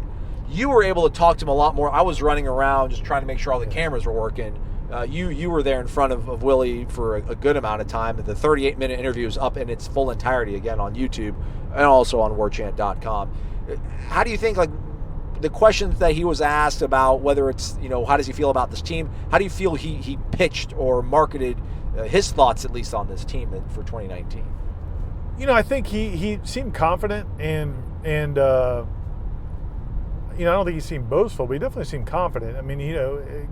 you were able to talk to him a lot more. I was running around just trying to make sure all the cameras were working. You were there in front of Willie for a good amount of time. The 38-minute interview is up in its full entirety again on YouTube and also on warchant.com. How do you think, the questions that he was asked about whether it's, how does he feel about this team? How do you feel he pitched or marketed his thoughts, at least, on this team for 2019? I think he seemed confident and I don't think he seemed boastful, but he definitely seemed confident. I mean,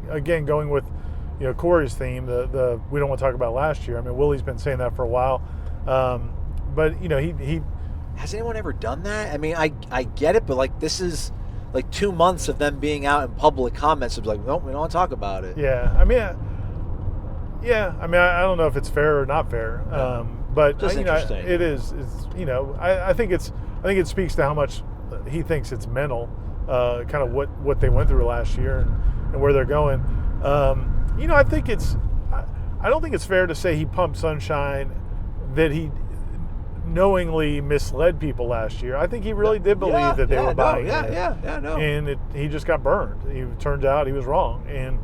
again, going with, Corey's theme, the we don't want to talk about last year. I mean, Willie's been saying that for a while. But, he has anyone ever done that? I mean, I get it, but this is 2 months of them being out in public comments of no, we don't want to talk about it. Yeah. I mean, I don't know if it's fair or not fair. But interesting. It is. I think it speaks to how much he thinks it's mental, kind of what they went through last year and where they're going. I think I don't think it's fair to say he pumped sunshine, that he knowingly misled people last year. I think he really did believe that they were buying it. And he just got burned. It turns out he was wrong, and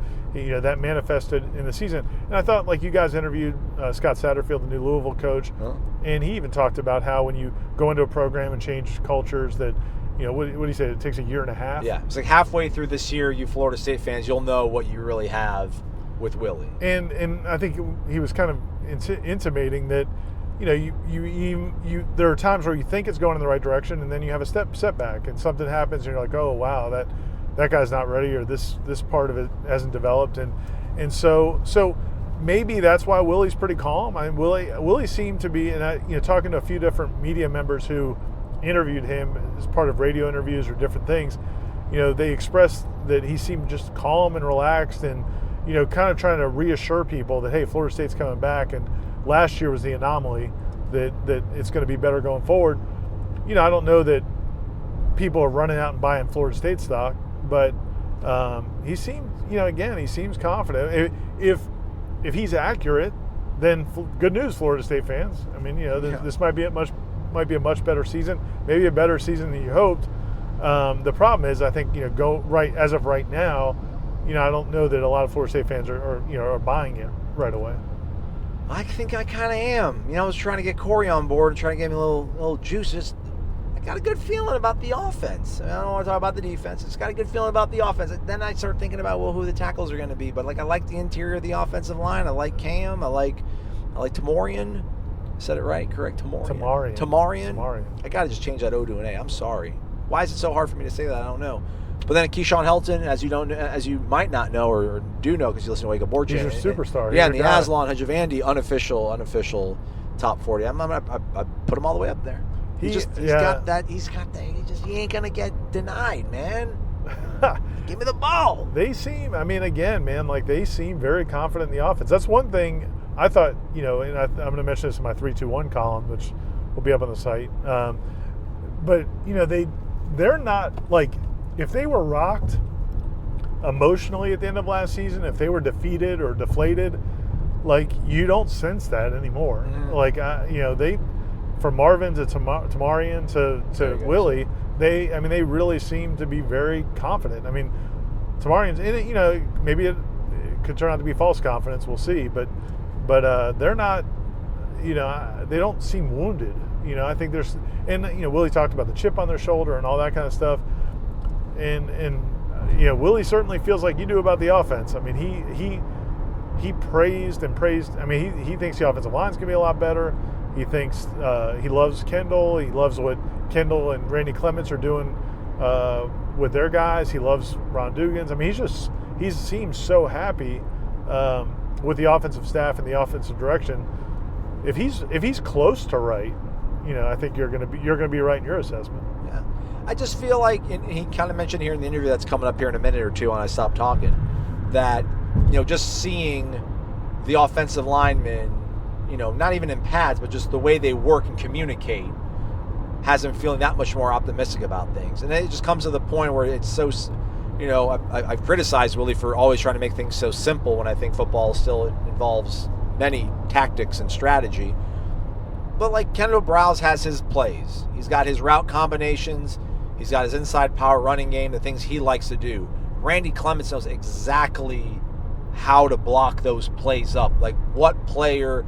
that manifested in the season. And I thought, you guys interviewed Scott Satterfield, the new Louisville coach, and he even talked about how when you go into a program and change cultures that, what did he say? It takes a year and a half. Yeah, it's halfway through this year, you Florida State fans, you'll know what you really have with Willie. And I think he was kind of intimating that, you there are times where you think it's going in the right direction, and then you have a setback, and something happens, and you're like, oh wow, that guy's not ready, or this part of it hasn't developed, and so maybe that's why Willie's pretty calm. I mean, Willie seemed to be, and talking to a few different media members who interviewed him as part of radio interviews or different things, they expressed that he seemed just calm and relaxed, and kind of trying to reassure people that, hey, Florida State's coming back, and last year was the anomaly, that it's going to be better going forward. I don't know that people are running out and buying Florida State stock, but he seems, he seems confident. If he's accurate, then good news, Florida State fans. I mean, this might be a much better season, maybe a better season than you hoped. The problem is, I think, as of right now, I don't know that a lot of Florida State fans are buying it right away. I think I kind of am. I was trying to get Corey on board and trying to get me a little juices. I got a good feeling about the offense. I don't want to talk about the defense. It's got a good feeling about the offense. Then I start thinking about, who the tackles are going to be. But I like the interior of the offensive line. I like Cam. I like Tamorian. Said it right, correct? Tamorian. I got to just change that O to an A. I'm sorry. why is it so hard for me to say that? I don't know. But then Keyshawn Helton, as you might not know or do know because you listen to Wake Up War Chant. He's a superstar. Yeah, and the Aslan Hajavandi unofficial top 40. I put him all the way up there. He's got that. He ain't gonna get denied, man. Give me the ball. They seem. I mean, again, man, like they seem very confident in the offense. That's one thing I thought. And I'm going to mention this in my 3-2-1 column, which will be up on the site. But they're not like if they were rocked emotionally at the end of last season, if they were defeated or deflated, like you don't sense that anymore. Like they. From Marvin to Tamarian to Willie, they really seem to be very confident. I mean, Tamarian's in it, maybe it could turn out to be false confidence. We'll see, but they're not, they don't seem wounded. I think there's, and Willie talked about the chip on their shoulder and all that kind of stuff, and Willie certainly feels like you do about the offense. I mean, he praised. I mean, he thinks the offensive line's gonna be a lot better. He thinks he loves Kendall. He loves what Kendall and Randy Clements are doing with their guys. He loves Ron Dugans. I mean, he seems so happy with the offensive staff and the offensive direction. If he's close to right, I think you're gonna be right in your assessment. Yeah, I just feel like, and he kind of mentioned here in the interview that's coming up here in a minute or two when I stop talking, that just seeing the offensive linemen. Not even in pads, but just the way they work and communicate has him feeling that much more optimistic about things. And then it just comes to the point where it's so, I've criticized Willie for always trying to make things so simple when I think football still involves many tactics and strategy. But like Kendall Browse has his plays. He's got his route combinations. He's got his inside power running game, the things he likes to do. Randy Clements knows exactly how to block those plays up. Like what player...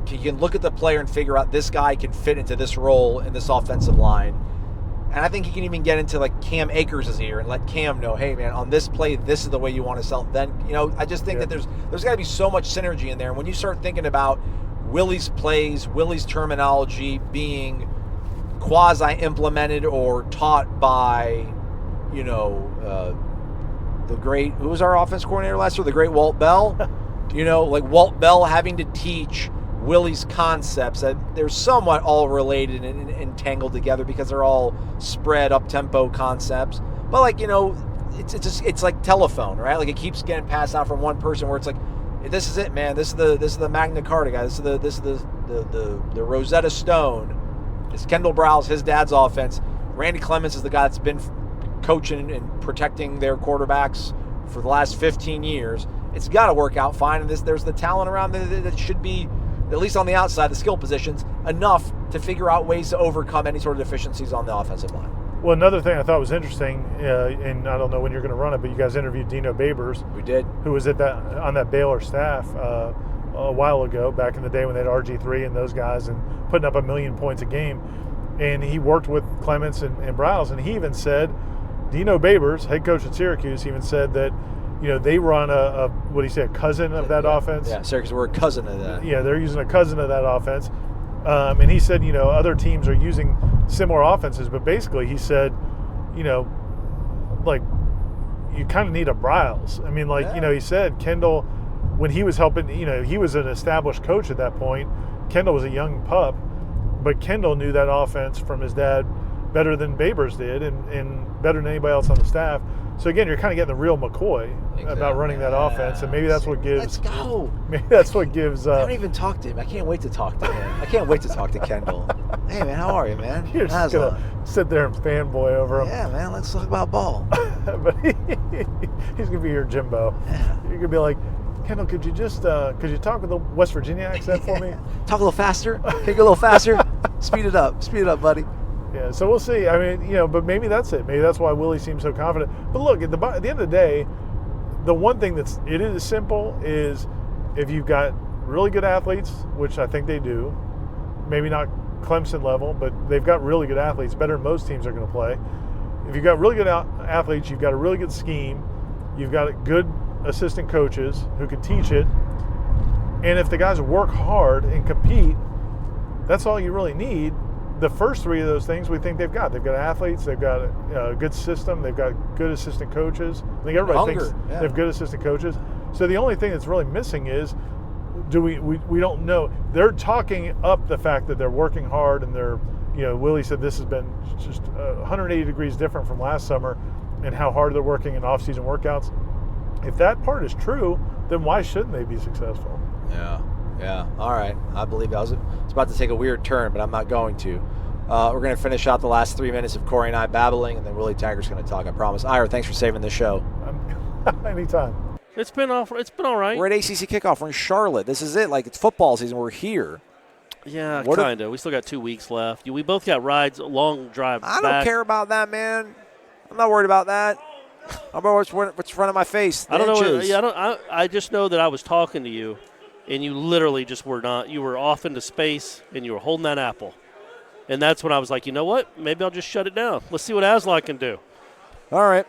You can look at the player and figure out this guy can fit into this role in this offensive line. And I think he can even get into like Cam Akers' ear and let Cam know, hey man, on this play, this is the way you want to sell. Then, I just think that there's got to be so much synergy in there. And when you start thinking about Willie's plays, Willie's terminology being quasi-implemented or taught by, the great, who was our offense coordinator last year? The great Walt Bell. Like Walt Bell having to teach Willie's concepts that they're somewhat all related and entangled together because they're all spread up tempo concepts. But like it's like telephone, right? Like it keeps getting passed out from one person where it's like, this is it, man. This is the Magna Carta guy. This is the Rosetta Stone. It's Kendall Browse, his dad's offense. Randy Clements is the guy that's been coaching and protecting their quarterbacks for the last 15 years. It's got to work out fine. And there's the talent around that should be, at least on the outside, the skill positions, enough to figure out ways to overcome any sort of deficiencies on the offensive line. Well, another thing I thought was interesting, and I don't know when you're going to run it, but you guys interviewed Dino Babers. We did. Who was on that Baylor staff a while ago, back in the day when they had RG3 and those guys and putting up 1 million points a game. And he worked with Clements and Browse, and he even said, Dino Babers, head coach at Syracuse, even said that they run a cousin of that offense. Yeah, Syracuse, we're a cousin of that. Yeah, they're using a cousin of that offense. And he said, other teams are using similar offenses, but basically he said, like you kind of need a Browse. I mean, he said Kendall, when he was helping, he was an established coach at that point. Kendall was a young pup, but Kendall knew that offense from his dad better than Babers did and better than anybody else on the staff. So again, you're kind of getting the real McCoy about running that offense, and maybe that's what gives. Let's go. Maybe that's what gives. I don't even talk to him. I can't wait to talk to him. I can't wait to talk to Kendall. Hey man, how are you, man? You're just gonna sit there and fanboy over him. Yeah, man. Let's talk about ball. But he's gonna be your Jimbo. Yeah. You're gonna be like, Kendall, could you talk with a West Virginia accent for me? Talk a little faster. Can you go a little faster? Speed it up, buddy. Yeah, so we'll see. I mean, but maybe that's it. Maybe that's why Willie seems so confident. But look, at the end of the day, the one thing it is simple is if you've got really good athletes, which I think they do, maybe not Clemson level, but they've got really good athletes, better than most teams are going to play. If you've got really good athletes, you've got a really good scheme, you've got good assistant coaches who can teach it, and if the guys work hard and compete, that's all you really need. the first three of those things we think they've got. They've got athletes, they've got a good system, they've got good assistant coaches. I think everybody thinks they have good assistant coaches. So the only thing that's really missing is, we don't know. They're talking up the fact that they're working hard, and they're, Willie said this has been just 180 degrees different from last summer, and how hard they're working in off-season workouts. If that part is true, then why shouldn't they be successful? Yeah. All right. I believe I was about to take a weird turn, but I'm not going to. We're going to finish out the last 3 minutes of Corey and I babbling, and then Willie Taggart's going to talk, I promise. Ira, thanks for saving the show. Anytime. It's been all right. We're at ACC Kickoff. We're in Charlotte. This is it. Like, it's football season. We're here. Yeah, kind of. We still got 2 weeks left. We both got rides, a long drive I back. don't care about that, man. I'm not worried about that. I'm about what's in front of my face. I don't know. I just know that I was talking to you, and you literally just were not. You were off into space, and you were holding that apple. And that's when I was like, you know what? Maybe I'll just shut it down. Let's see what Aslan can do. All right.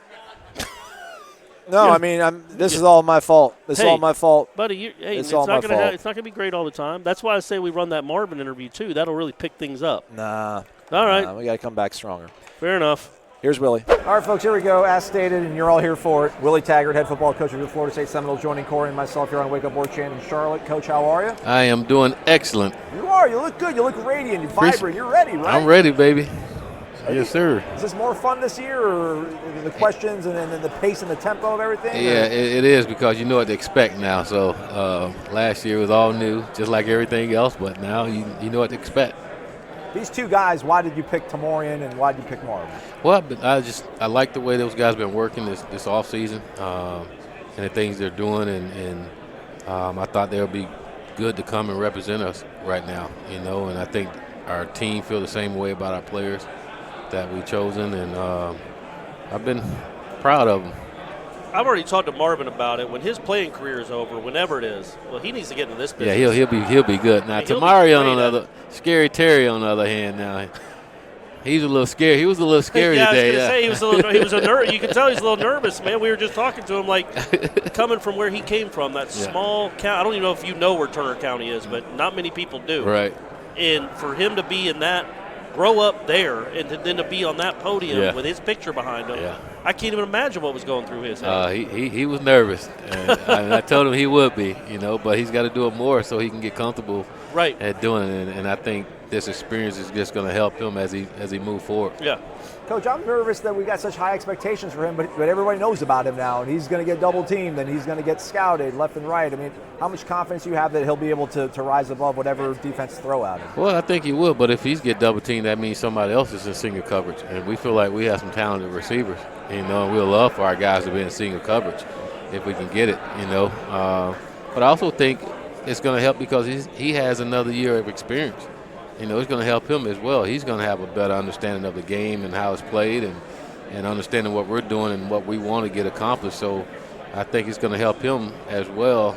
No, I mean, this is all my fault. This is all my fault. Buddy, it's not going to be great all the time. That's why I say we run that Marvin interview, too. That'll really pick things up. Nah. All right. We got to come back stronger. Fair enough. Here's Willie. All right, folks, here we go. As stated, and you're all here for it. Willie Taggart, head football coach of the Florida State Seminoles, joining Corey and myself here on Wake Up War Chant in Charlotte. Coach, how are you? I am doing excellent. You are. You look good. You look radiant. You're vibrant. You're ready, right? I'm ready, baby. Yes, sir. Is this more fun this year, or the questions and then the pace and the tempo of everything? Yeah, it is, because you know what to expect now. So last year was all new, just like everything else, but now you know what to expect. These two guys, why did you pick Tamorian and why did you pick Marvin? Well, I like the way those guys been working this off season and the things they're doing, and I thought they would be good to come and represent us right now, and I think our team feel the same way about our players that we've chosen, and I've been proud of them. I've already talked to Marvin about it. When his playing career is over, whenever it is, well, he needs to get into this business. Yeah, he'll be good. Now, Tamarion Scary Terry on the other hand, now he's a little scary. He was a little scary today. I was going to say you can tell he's a little nervous, man. We were just talking to him, like, coming from where he came from, that small county. I don't even know if you know where Turner County is, but not many people do. Right. And for him to be in that, grow up there, and then to be on that podium with his picture behind him, I can't even imagine what was going through his head. He was nervous, and I told him he would be, but he's got to do it more so he can get comfortable at doing it, and I think this experience is just going to help him as he moves forward. Yeah. Coach, I'm nervous that we got such high expectations for him, but everybody knows about him now, and he's going to get double teamed, and he's going to get scouted left and right. I mean, how much confidence do you have that he'll be able to rise above whatever defense throw at him? Well, I think he will, but if he's get double teamed, that means somebody else is in single coverage, and we feel like we have some talented receivers, and we'll love for our guys to be in single coverage if we can get it, But I also think it's going to help because he has another year of experience. It's going to help him as well. He's going to have a better understanding of the game and how it's played and understanding what we're doing and what we want to get accomplished. So I think it's going to help him as well,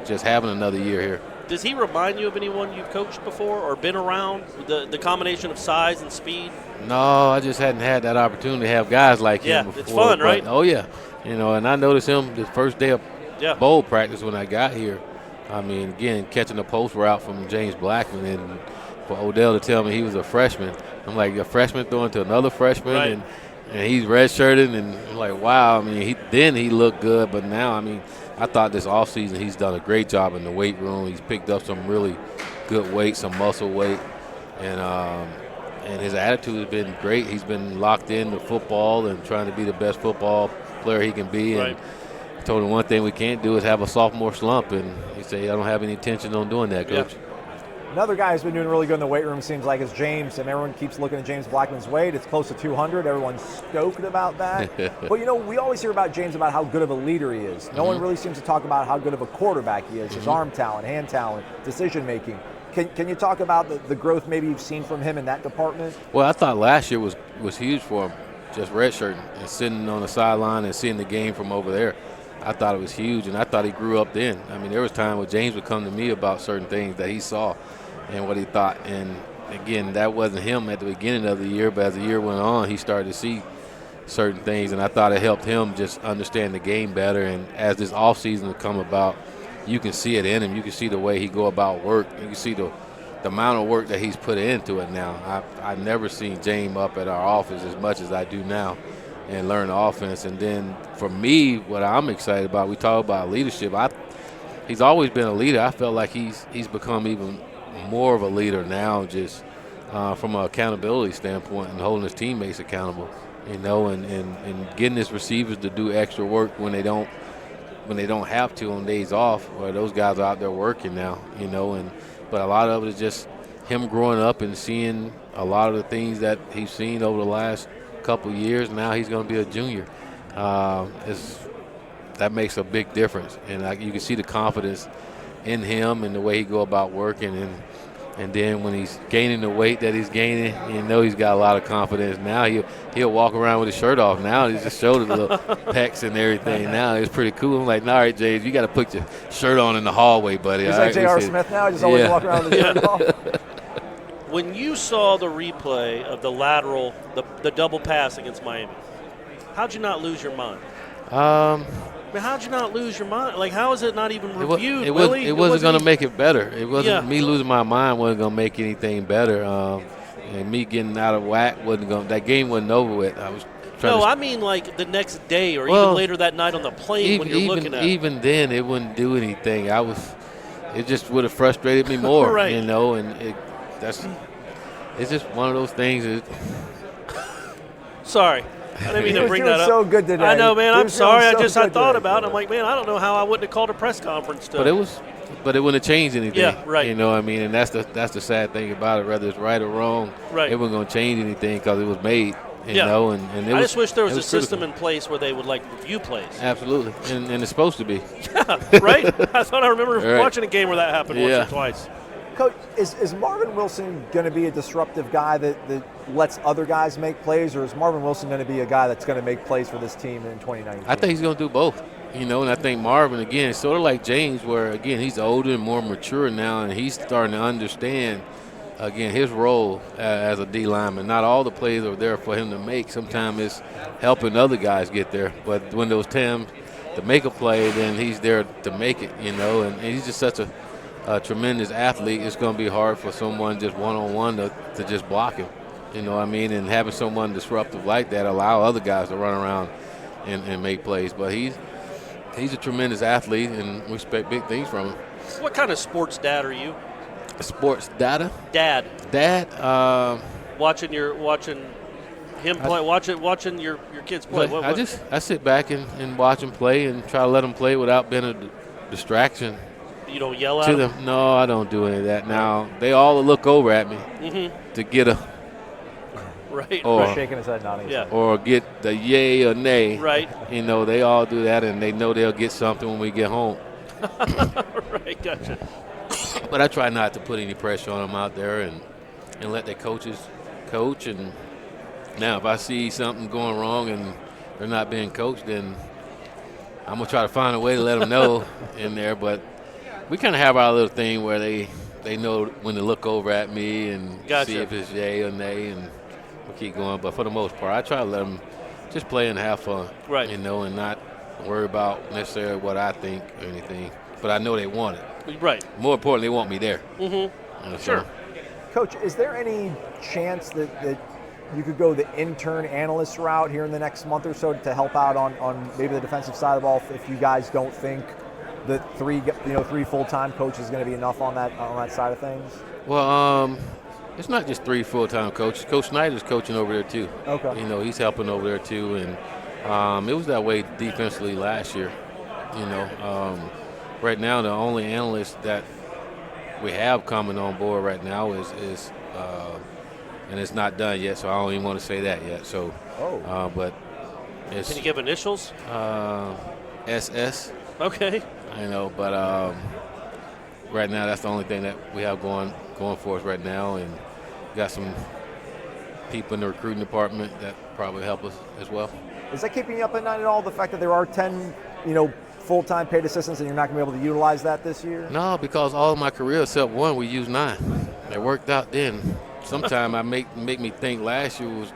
just having another year here. Does he remind you of anyone you've coached before or been around, the combination of size and speed? No, I just hadn't had that opportunity to have guys like him before. It's fun, right? Oh, yeah. And I noticed him the first day of bowl practice when I got here. I mean, again, catching the post route from James Blackman, and for Odell to tell me he was a freshman, I'm like, a freshman throwing to another freshman, and he's redshirted, and I'm like, wow. I mean, he looked good, but now, I mean, I thought this offseason he's done a great job in the weight room. He's picked up some really good weight, some muscle weight, and his attitude has been great. He's been locked into football and trying to be the best football player he can be. And I told him one thing we can't do is have a sophomore slump, and he said, I don't have any intention on doing that, Coach. Another guy who's been doing really good in the weight room seems like is James, and everyone keeps looking at James Blackman's weight. It's close to 200. Everyone's stoked about that. But, we always hear about James about how good of a leader he is. No one really seems to talk about how good of a quarterback he is, his arm talent, hand talent, decision-making. Can you talk about the growth maybe you've seen from him in that department? Well, I thought last year was huge for him, just redshirting and sitting on the sideline and seeing the game from over there. I thought it was huge, and I thought he grew up then. I mean, there was time when James would come to me about certain things that he saw and what he thought. And, again, that wasn't him at the beginning of the year, but as the year went on, he started to see certain things, and I thought it helped him just understand the game better. And as this offseason would come about, you can see it in him. You can see the way he go about work. You can see the the amount of work that he's put into it now. I've never seen James up at our office as much as I do now and learn the offense. And then for me, what I'm excited about, we talk about leadership. He's always been a leader. I felt like he's become even more of a leader now, just from an accountability standpoint and holding his teammates accountable, and getting his receivers to do extra work when they don't have to on days off, or those guys are out there working now, but a lot of it is just him growing up and seeing a lot of the things that he's seen over the last couple of years. Now he's going to be a junior. That makes a big difference, and you can see the confidence in him and the way he go about working, and then when he's gaining the weight that he's gaining, he's got a lot of confidence. Now he'll walk around with his shirt off. Now he's just showing the little pecs and everything. Now it's pretty cool. I'm like, all right, James, you got to put your shirt on in the hallway, buddy. He's like J.R. Smith now. He just always walk around with his shirt off. When you saw the replay of the lateral, the double pass against Miami, how'd you not lose your mind? How'd you not lose your mind? Like, how is it not even reviewed, Willie? It wasn't going to make it better. It wasn't me losing my mind wasn't going to make anything better. And me getting out of whack wasn't going. That game wasn't over with. I was trying I mean like the next day or even later that night on the plane when you're looking at it. Even then, it wouldn't do anything. It just would have frustrated me more, right. And it's just one of those things. Sorry. I didn't mean to bring that up. So good today. I know, man. I'm sorry. I thought about it. I'm like, man, I don't know how I wouldn't have called a press conference. But it wouldn't have changed anything. Yeah, right. You know what I mean? And that's the sad thing about it. Whether it's right or wrong, right. It wasn't going to change anything because it was made. And I just wish there was a system in place where they would review plays. Absolutely, and it's supposed to be. Yeah, right. I thought I remember watching a game where that happened once or twice. Coach, is Marvin Wilson going to be a disruptive guy that lets other guys make plays, or is Marvin Wilson going to be a guy that's going to make plays for this team in 2019? I think he's going to do both, and I think Marvin, again, is sort of like James, where, again, he's older and more mature now, and he's starting to understand, again, his role as a D lineman. Not all the plays are there for him to make. Sometimes it's helping other guys get there, but when those times to make a play, then he's there to make it, and he's just such a tremendous athlete. It's going to be hard for someone just one-on-one to just block him, and having someone disruptive like that allow other guys to run around and make plays. But he's a tremendous athlete, and we expect big things from him. What kind of sports dad are you? Sports data? Dad. Watching him play, watching your kids play. I sit back and watch them play and try to let them play without being a distraction. You don't yell at them? No, I don't do any of that. Now, they all look over at me to get a right. Shaking his head, nodding his head. Or get the yay or nay. Right. They all do that, and they know they'll get something when we get home. Right, gotcha. But I try not to put any pressure on them out there and let their coaches coach. And now if I see something going wrong and they're not being coached, then I'm going to try to find a way to let them know in there. But we kind of have our little thing where they know when to look over at me and see if it's yay or nay, and we'll keep going. But for the most part, I try to let them just play and have fun, right? And not worry about necessarily what I think or anything. But I know they want it. Right. More importantly, they want me there. Sure. Coach, is there any chance that you could go the intern analyst route here in the next month or so to help out on maybe the defensive side of the ball if you guys don't think that three full-time coaches is going to be enough on that side of things? Well, it's not just 3 full-time coaches. Coach Snyder's coaching over there too. Okay. He's helping over there too, and it was that way defensively last year. Right now the only analyst that we have coming on board right now is and it's not done yet, so I don't even want to say that yet. So, but it's. Can you give initials? SS. Okay. But right now that's the only thing that we have going for us right now, and got some people in the recruiting department that probably help us as well. Is that keeping you up at night at all? The fact that there are 10, full-time paid assistants, and you're not going to be able to utilize that this year? No, because all of my career except one, we used 9. It worked out then. Sometime I make me think last year was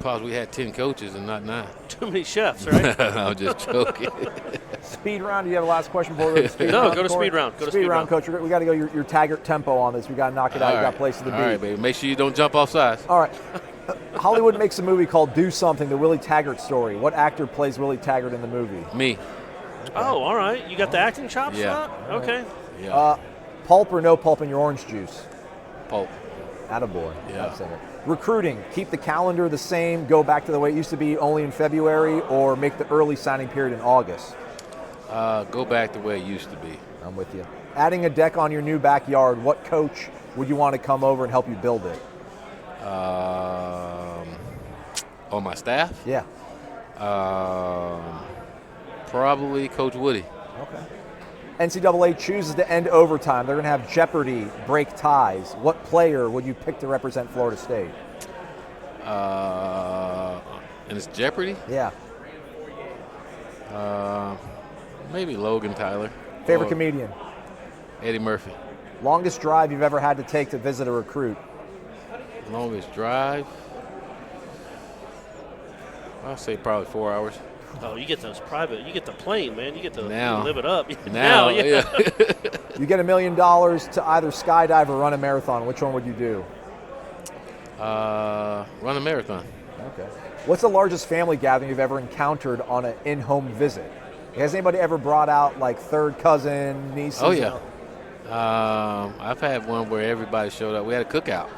Probably we had 10 coaches and not 9. Too many chefs, right? I'm just joking. Speed round. Do you have a last question before we go to speed No, round? go to speed round. Go to speed round, Coach. We got to go your Taggart tempo on this. We got to knock it out. You got places to be. All right, baby. Make sure you don't jump off sides. All right. Hollywood makes a movie called Do Something, the Willie Taggart story. What actor plays Willie Taggart in the movie? Me. Oh, all right. You got the acting chops? Yeah. Okay. Yeah. Pulp or no pulp in your orange juice? Pulp. Attaboy. Yeah. That's it. Recruiting, keep the calendar the same, go back to the way it used to be only in February, or make the early signing period in August? Go back the way it used to be. I'm with you. Adding a deck on your new backyard, what coach would you want to come over and help you build it? On my staff? Yeah. Probably Coach Woody. Okay. NCAA chooses to end overtime. They're going to have Jeopardy, break ties. What player would you pick to represent Florida State? And it's Jeopardy? Yeah. Maybe Logan Tyler. Favorite comedian? Eddie Murphy. Longest drive you've ever had to take to visit a recruit? Longest drive? I'll say probably 4 hours. Oh, you get those private. You get the plane, man. You get to Now. live it up. Now, yeah. You get $1 million to either skydive or run a marathon. Which one would you do? Run a marathon. Okay. What's the largest family gathering you've ever encountered on an in-home visit? Has anybody ever brought out like third cousin, nieces? Oh, yeah. I've had one where everybody showed up. We had a cookout.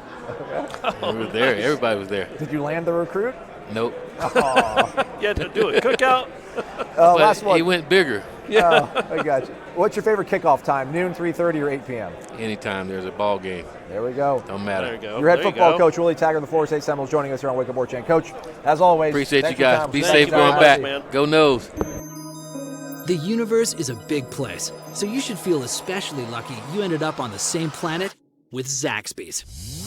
We were there. Everybody was there. Did you land the recruit? Nope. You had to do it. Cookout. But Last one. he went bigger. Yeah. I got you. What's your favorite kickoff time? Noon, 3:30, or 8 p.m.? Anytime there's a ball game. There we go. Don't matter. There you go. Your head There you football go. coach, Willie Taggart of the Florida State Seminoles, joining us here on Wake Up War Chant. Coach, as always, Appreciate you thanks for your guys. time. Be Thank safe you very going much. back. man. Go Nose. The universe is a big place, so you should feel especially lucky you ended up on the same planet with Zaxby's.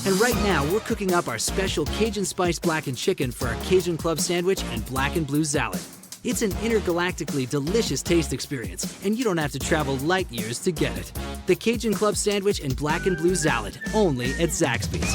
And right now, we're cooking up our special Cajun Spiced Blackened Chicken for our Cajun Club Sandwich and Black and Blue Salad. It's an intergalactically delicious taste experience, and you don't have to travel light years to get it. The Cajun Club Sandwich and Black and Blue Salad, only at Zaxby's.